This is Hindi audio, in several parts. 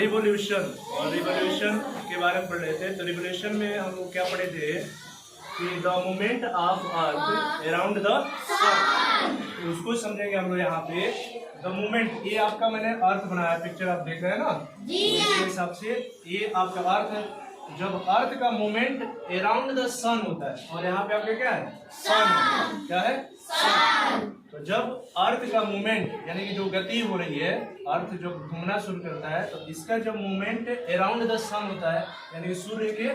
रिवोल्यूशन, और रिवोल्यूशन के बारे में पढ़ रहे थे। तो रिवोल्यूशन में हम लोग क्या पढ़े थे कि the movement of earth around the sun, उसको समझेंगे हम लोग यहाँ पे। द मूवमेंट, ये आपका मैंने अर्थ बनाया, पिक्चर आप देख रहे हैं ना, इसके हिसाब से ये आपका अर्थ है। जब अर्थ का मूवमेंट अराउंड द सन होता है, और यहाँ पे आपका क्या है, सन, क्या है, सन। तो जब अर्थ का मूवमेंट यानी कि जो गति हो रही है, अर्थ जब घूमना शुरू करता है, तो इसका जब मूवमेंट अराउंड द सन होता है यानी कि सूर्य के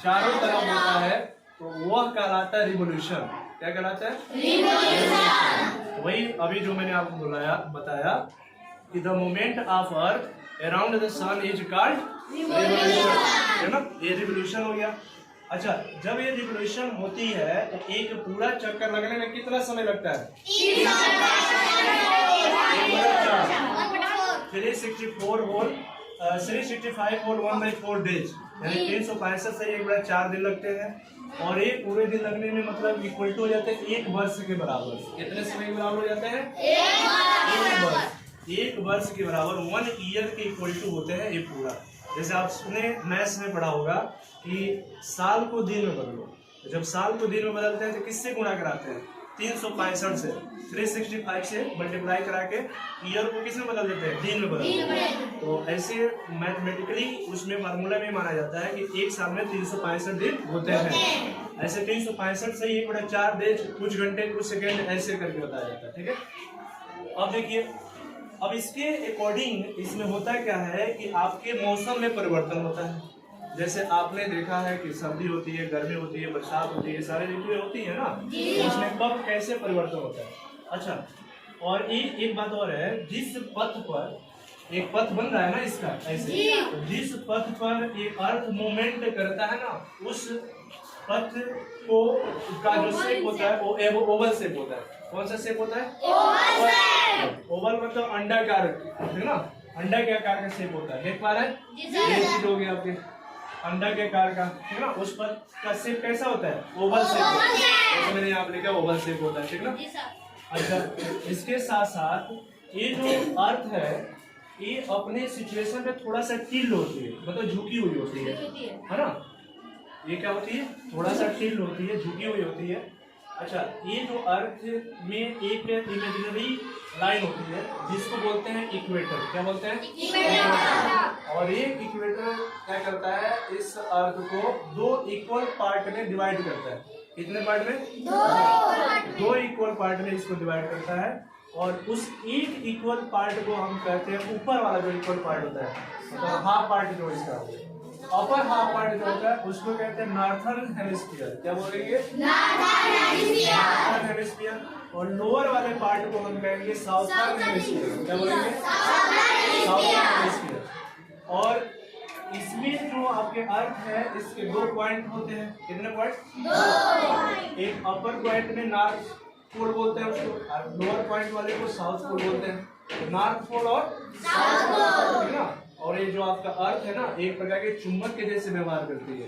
चारों तरफ होता है, तो वह कहलाता है रिवोल्यूशन। क्या कहलाता है, रिवोल्यूशन। तो वही अभी जो मैंने आपको बताया कि the movement of earth around the sun is called revolution, है ना, ये रिवोल्यूशन हो गया। अच्छा, जब ये रिवोल्यूशन होती है तो एक पूरा चक्कर लगने में कितना समय लगता है, 365 होल 1/4 डेज, यानी 365 से 1/4 दिन लगते हैं। और ये पूरे दिन लगने में मतलब इक्वल टू हो जाते हैं 1 वर्ष के बराबर। कितने समय के बराबर हो जाते हैं, 1 वर्ष। 1 वर्ष के बराबर 1 ईयर के इक्वल टू होते हैं ये पूरा। जैसे आपने मैथ्स में पढ़ा होगा कि साल को दिन में बदलो, तो जब साल को दिन में बदलते हैं तो किससे गुणा कराते हैं, 365 से, 365 से मल्टीप्लाई करा के ईयर को किस में बदल देते हैं, दिन में बदल देते हैं। तो ऐसे मैथमेटिकली उसमें फार्मूला में माना जाता है कि एक साल में 365 दिन होते हैं। ऐसे 365 से 1/4 डेज, कुछ घंटे कुछ सेकेंड, ऐसे करके बताया जाता है। ठीक है, अब देखिए, अब इसके अकॉर्डिंग इसमें होता क्या है कि आपके मौसम में परिवर्तन होता है। जैसे आपने देखा है कि सर्दी होती है, गर्मी होती है, बरसात होती है, सारी ऋतुएं होती है ना, तो इसमें कब कैसे परिवर्तन होता है। अच्छा, और एक बात और है, जिस पथ पर एक पथ बन रहा है ना इसका ऐसे, तो जिस पथ पर एक अर्थ मूवमेंट करता है ना, उस पथ को का जो शेप होता है वो ओवल शेप होता है। कौन सा शेप होता है, ओवल मतलब अंडाकार, है ना, अंडा के आकार का शेप होता है। देख पा रहे हैं, ये चीज हो गया आपके अंडा के आकार का, है ना। उस पर का शेप कैसा होता है, ओवल शेप होता है, जैसे मैंने यहाँ पे लिखा ओवल शेप होता है, ठीक ना। अच्छा, इसके साथ साथ ये जो अर्थ है ये अपने सिचुएशन पे थोड़ा सा टिल्ड होती है, मतलब झुकी हुई होती है ना। ये क्या होती है, थोड़ा सा टिल्ड होती है, झुकी हुई होती है। अच्छा, ये जो अर्थ में एक इमेजिनरी लाइन होती है जिसको बोलते हैं इक्वेटर। क्या बोलते हैं, इक्वेटर। और ये इक्वेटर क्या करता है, इस अर्थ को 2 इक्वल पार्ट में डिवाइड करता है। कितने पार्ट में, 2 इक्वल पार्ट में इसको डिवाइड करता है। और उस एक इक्वल पार्ट को हम कहते हैं, ऊपर वाला जो इक्वल पार्ट होता है, मतलब हाफ पार्ट जो इसका अपर हाफ पार्ट जो होता है उसको कहते हैं नॉर्थर्न हेमिस्फीयर। क्या बोलेंगे, नॉर्थर्न हेमिस्फीयर। और लोअर वाले पार्ट को हम कहेंगे साउथर्न हेमिस्फीयर। क्या बोलेंगे, साउथर्न हेमिस्फीयर। और इसमें जो आपके अर्थ है इसके 2 पॉइंट होते हैं। कितने पॉइंट, 2। एक अपर पॉइंट में नॉर्थ पोल बोलते हैं उसको, और लोअर पॉइंट वाले को साउथ पोल बोलते हैं। तो नॉर्थ पोल और साउथ पोल, ठीक ना। और ये जो आपका अर्थ है ना, एक प्रकार के चुंबक के जैसे व्यवहार करती है,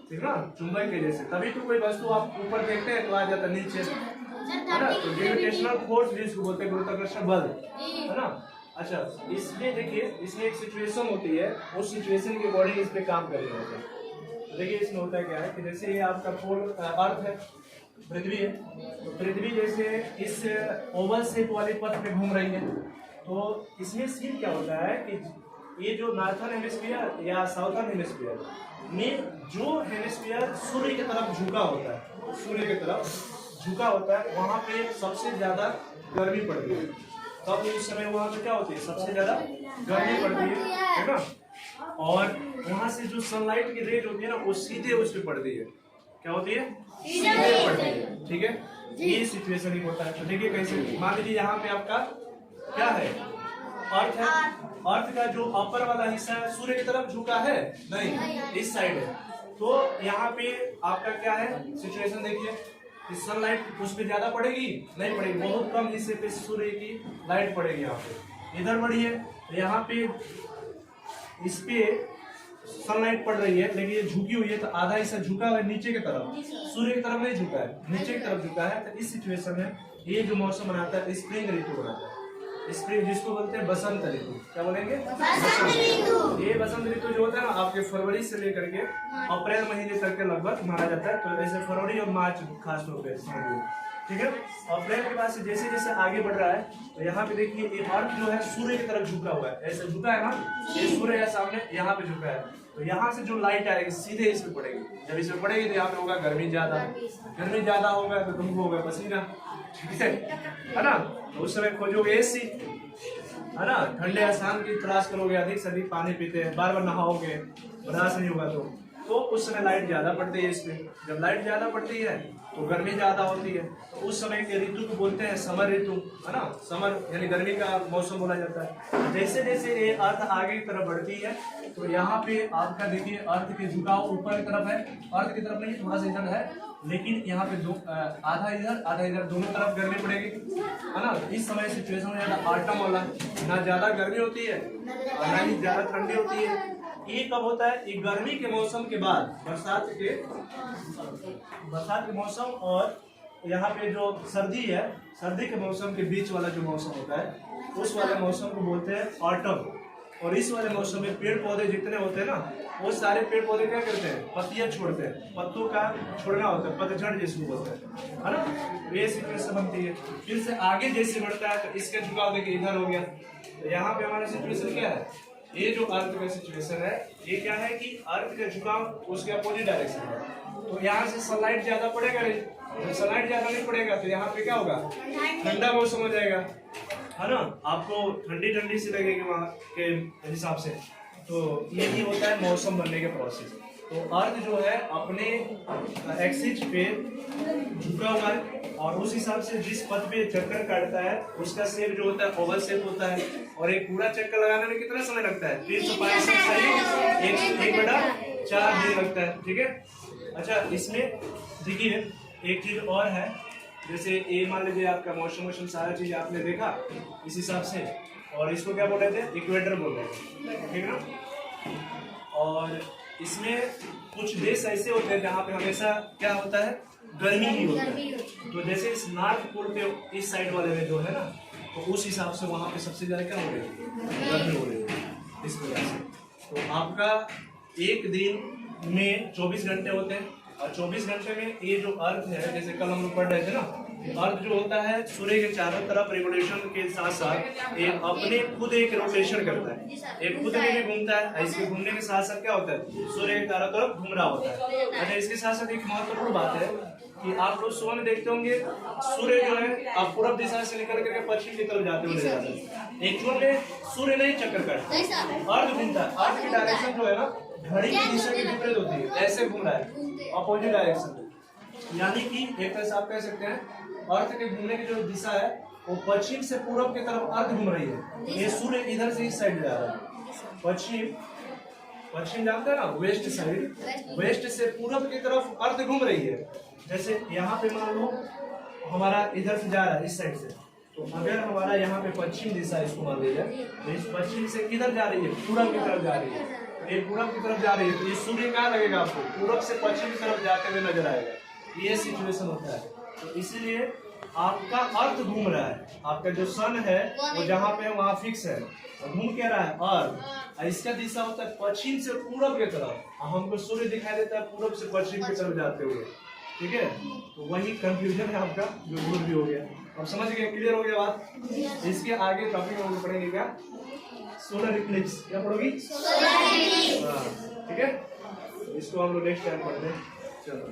ठीक ना, चुंबक के जैसे। तभी तो कोई वस्तु आप ऊपर देखते हैं तो आ जाता नीचे, है ना। तो ग्रेविटेशनल फोर्स जिसको बोलते हैं, गुरुत्वाकर्षण बल, है ना। अच्छा, इसमें देखिए, इसमें एक सिचुएशन होती है, उस सिचुएशन के अकॉर्डिंग इस पे काम करना होता है। तो देखिए इसमें होता क्या है कि जैसे ये आपका पोल अर्थ है, पृथ्वी है, तो पृथ्वी जैसे इस ओवल शेप वाले पथ पे घूम रही है, तो इसमें सीन क्या होता है कि ये जो नॉर्थर्न हेमिस्फीयर या साउथर्न हेमिस्फीयर में जो हेमिस्फीयर सूर्य की तरफ झुका होता है, सूर्य की तरफ झुका होता है, वहां पे सबसे ज्यादा गर्मी पड़ती है। तब उस समय वहां पे क्या होती है, सबसे ज्यादा गर्मी पड़ती है ना। और वहां से जो सनलाइट की रेज होती है ना, वो सीधे उस पर पड़ती है। क्या होती है, सीधे पड़ती है, ठीक है। ये सिचुएशन ही होता है। तो देखिए कैसे, मान लीजिए यहाँ पे आपका क्या है, अर्थ है। अर्थ का जो अपर वाला हिस्सा है सूर्य की तरफ झुका है, नहीं, इस साइड है। तो यहाँ पे आपका क्या है सिचुएशन, देखिए सनलाइट उस पे ज्यादा पड़ेगी, नहीं पड़ेगी, बहुत कम हिस्से पे सूर्य की लाइट पड़ेगी। यहाँ पे इधर बढ़ी है, यहाँ पे इस पे सनलाइट पड़ रही है, लेकिन ये झुकी हुई है, तो आधा हिस्सा झुका हुआ है नीचे की तरफ, सूर्य की तरफ नहीं झुका है, नीचे की तरफ झुका है। तो इस सिचुएशन में ये जो मौसम बनाता है स्प्रिंग ऋतु बनाता है। स्प्रिंग, जिसको बोलते हैं बसंत ऋतु। क्या बोलेंगे? बसंत ऋतु। ये बसंत ऋतु जो होता है ना, आपके फरवरी से लेकर के अप्रैल महीने तक के लगभग माना जाता है। तो ऐसे फरवरी और मार्च खास तौर पे समझिए, ठीक है। अप्रैल के बाद से जैसे जैसे आगे बढ़ रहा है, तो यहाँ पे देखिए ये अर्थ जो है सूर्य की तरफ झुका हुआ है, ऐसे झुका है ना, ये सूर्य है सामने, यहाँ पे झुका है। तो यहाँ से जो लाइट आएगी सीधे इसमें पड़ेगी। जब इसमें पड़ेगी तो यहाँ पे होगा गर्मी ज्यादा होगा तो तुमको होगा पसीना, ठीक है ना। तो उस समय खोजोगे एसी, है ना, ठंडे स्थान की तलाश करोगे, अधिक से अधिक पानी पीते हैं, बार बार नहाओगे, बर्दाश्त नहीं होगा तो उस समय लाइट ज्यादा पड़ती है इसमें। जब लाइट ज्यादा पड़ती है तो गर्मी ज्यादा होती है। तो उस समय के ऋतु को बोलते हैं समर ऋतु, है ना। समर यानी गर्मी का मौसम बोला जाता है। जैसे जैसे ये अर्थ आगे की तरफ बढ़ती है, तो यहाँ पे आपका देखिए अर्थ के झुकाव ऊपर की तरफ है, अर्थ की तरफ नहीं, थोड़ा सा इधर है, लेकिन यहाँ पे दो आधा इधर दोनों तरफ गर्मी पड़ेगी, है ना। इस समय सिचुएशन हो जाता है ऑटम वाला, ना ज्यादा गर्मी होती है और ना ही ज्यादा ठंडी होती है। ये कब होता है? ये गर्मी के मौसम के बाद बरसात के मौसम, और यहाँ पे जो सर्दी है, सर्दी के मौसम के बीच वाला जो मौसम होता है, उस वाले मौसम को बोलते हैं ऑटम। और इस वाले मौसम में पेड़ पौधे जितने होते हैं ना, वो सारे पेड़ पौधे क्या करते हैं? पत्तियां छोड़ते हैं, पत्तों का छोड़ना होता है, पतझड़ जिसको बोलते हैं, है ना। ये सिचुएशन बनती है। फिर से आगे जैसे बढ़ता है तो इसका झुकाव देखिए इधर हो गया। तो यहाँ पे हमारा सिचुएशन क्या है? ये जो अर्थ का सिचुएशन है, ये क्या है कि अर्थ का झुकाव उसके अपोजिट डायरेक्शन है। तो यहाँ से सनलाइट ज्यादा पड़ेगा नहीं, जब सनलाइट ज्यादा नहीं पड़ेगा तो यहाँ पे क्या होगा? ठंडा मौसम हो जाएगा, है ना। आपको ठंडी ठंडी सी लगेगी वहाँ के हिसाब से। तो यही होता है मौसम बनने के प्रोसेस। तो अर्थ जो है अपने एक्सिस पे झुका हुआ है, और उस हिसाब से जिस पथ पे चक्कर काटता है उसका शेप जो होता है ओवल शेप होता है। और एक पूरा चक्कर लगाने में कितना समय लगता है? 365 1 बटा 4 दिन लगता है, ठीक है। अच्छा, इसमें देखिए एक चीज और है, जैसे ये मान लीजिए आपका मौसम सारा चीज आपने देखा इस हिसाब से, और इसको क्या बोल रहे थे? इक्वेटर बोल रहे थे, ठीक है ना। और इसमें कुछ देश ऐसे होते हैं जहाँ पे हमेशा क्या होता है? गर्मी ही होता है। तो जैसे इस नॉर्थ पोल पे इस साइड वाले में जो है ना, तो उस हिसाब से वहाँ पे सबसे ज्यादा क्या हो रही है? गर्मी हो रही है इस वजह से। तो आपका एक दिन में 24 घंटे होते हैं, और 24 घंटे में ये जो अर्थ है, जैसे कल हम लोग पढ़ रहे थे ना, अर्थ जो होता है सूर्य के चारों तरफ रिवोल्यूशन के साथ साथ ये अपने खुद एक रोटेशन करता है, एक खुद में भी घूमता है। इसके घूमने के साथ साथ क्या होता है? सूर्य के चारों तरफ घूम रहा होता है। अच्छा, इसके साथ साथ एक महत्वपूर्ण बात है कि आप लोग सुबह में देखते होंगे सूर्य जो है आप पूर्व दिशा से निकल करके पश्चिम की तरफ जाते हुए जाते हैं। एक्चुअल में सूर्य नहीं चक्कर काटता, अर्थ घूमता है। अर्थ की डायरेक्शन जो है ना, घड़ी की दिशा के विपरीत होती है, ऐसे घूम रहा है अपोजिट डायरेक्शन। यानी कि एक तरह से आप कह सकते हैं अर्थ के घूमने की जो दिशा है वो पश्चिम से पूर्व की तरफ अर्थ घूम रही है। ये सूर्य इधर से इस साइड जा रहा है, पश्चिम जानते हैं ना, वेस्ट साइड, वेस्ट से पूर्व की तरफ अर्थ घूम रही है। जैसे यहाँ पे मान लो हमारा इधर से जा रहा है इस साइड से, तो अगर हमारा यहाँ पे पश्चिम दिशा इसको मान लीजिए, तो इस पश्चिम से किधर जा रही है? पूरब की तरफ जा रही है। ये पूरब की तरफ जा रही है, तो ये सूर्य कहाँ लगेगा? आपको पूरब से पश्चिम की तरफ जाते हुए नजर आएगा। ये सिचुएशन होता है। तो इसीलिए आपका अर्थ घूम रहा है, आपका जो सन है वो जहाँ पे है वहाँ फिक्स है, घूम के रहा है। और इसका दिशा होता है पश्चिम से पूरब की तरफ, हमको सूर्य दिखाई देता है पूरब से पश्चिम की तरफ जाते हुए, ठीक है। तो वही कंफ्यूजन है आपका, जो दूर भी हो गया। अब समझ गए? क्लियर हो गया बात? इसके आगे टॉपिक हम लोग पढ़ेंगे क्या? Solar Eclipse. क्या पढ़ोगी? हाँ, ठीक है। इसको हम लोग नेक्स्ट टाइम पढ़ते हैं। चलो।